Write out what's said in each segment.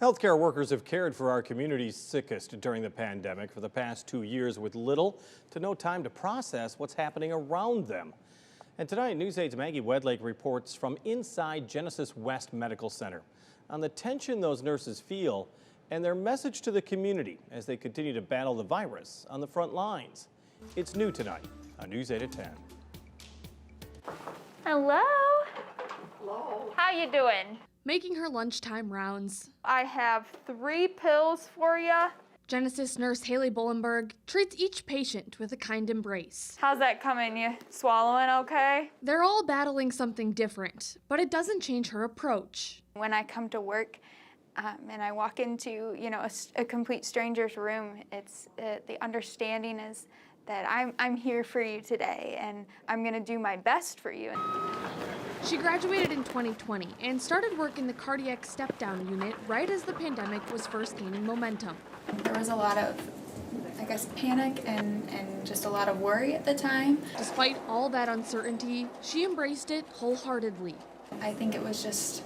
Healthcare workers have cared for our community's sickest during the pandemic for the past 2 years with little to no time to process what's happening around them. And tonight, News 8's Maggie Wedlake reports from inside Genesis West Medical Center on the tension those nurses feel and their message to the community as they continue to battle the virus on the front lines. It's new tonight on News 8 at 10. Hello. Hello. How you doing? Making her lunchtime rounds. I have 3 pills for you. Genesis nurse Haley Bolenberg treats each patient with a kind embrace. How's that coming? You swallowing okay? They're all battling something different, but it doesn't change her approach. When I come to work and I walk into, a complete stranger's room, it's the understanding is that I'm here for you today and I'm gonna do my best for you. She graduated in 2020 and started work in the cardiac step-down unit right as the pandemic was first gaining momentum. There was a lot of, panic and just a lot of worry at the time. Despite all that uncertainty, she embraced it wholeheartedly. I think it was just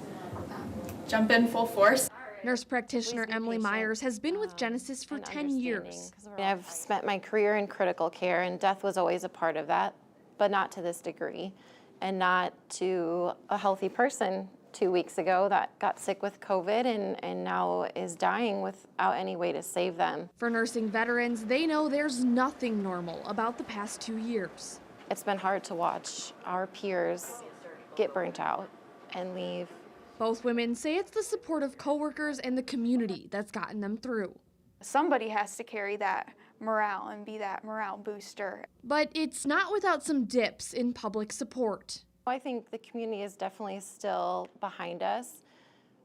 jump in full force. Nurse practitioner Emily Myers has been with Genesis for 10 years. I've spent my career in critical care, and death was always a part of that, but not to this degree. And not to a healthy person 2 weeks ago that got sick with COVID and now is dying without any way to save them. For nursing veterans, they know there's nothing normal about the past 2 years. It's been hard to watch our peers get burnt out and leave. Both women say it's the support of coworkers and the community that's gotten them through. Somebody has to carry that morale and be that morale booster. But it's not without some dips in public support. I think the community is definitely still behind us,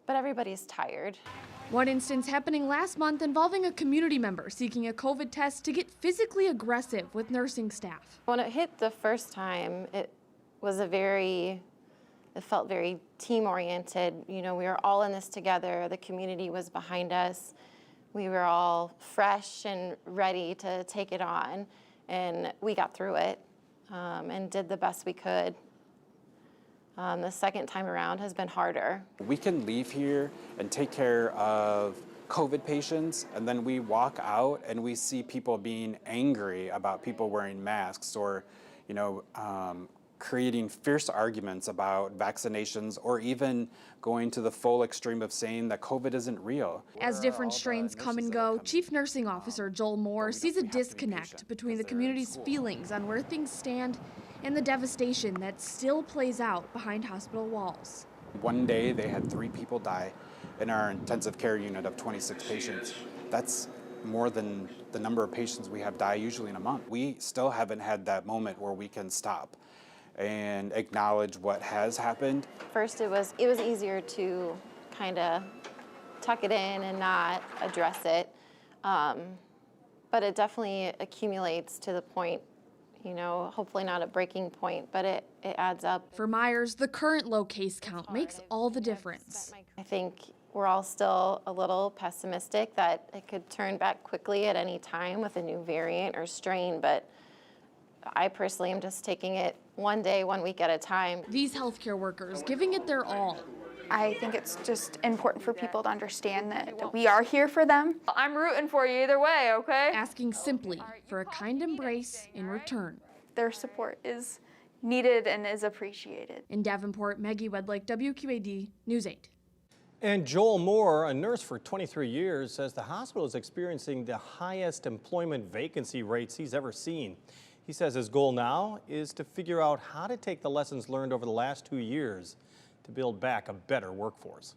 but everybody's tired. One instance happening last month involving a community member seeking a COVID test to get physically aggressive with nursing staff. When it hit the first time, it felt very team-oriented. We were all in this together. The community was behind us. We were all fresh and ready to take it on, and we got through it and did the best we could. The second time around has been harder. We can leave here and take care of COVID patients, and then we walk out and we see people being angry about people wearing masks or, creating fierce arguments about vaccinations or even going to the full extreme of saying that COVID isn't real. As different strains come and go, Chief Nursing Officer Joel Moore sees a disconnect between the community's feelings on where things stand and the devastation that still plays out behind hospital walls. One day they had 3 people die in our intensive care unit of 26 patients. That's more than the number of patients we have die usually in a month. We still haven't had that moment where we can stop and acknowledge what has happened. First, it was easier to kind of tuck it in and not address it, but it definitely accumulates to the point, hopefully not a breaking point, but it adds up. For Myers, the current low case count makes all the difference. I think we're all still a little pessimistic that it could turn back quickly at any time with a new variant or strain, but I personally am just taking it one day, 1 week at a time. These healthcare workers giving it their all. I think it's just important for people to understand that we are here for them. I'm rooting for you either way, okay? Asking simply for a kind embrace in return. Their support is needed and is appreciated. In Davenport, Maggie Wedlake, WQAD News 8. And Joel Moore, a nurse for 23 years, says the hospital is experiencing the highest employment vacancy rates he's ever seen. He says his goal now is to figure out how to take the lessons learned over the last 2 years to build back a better workforce.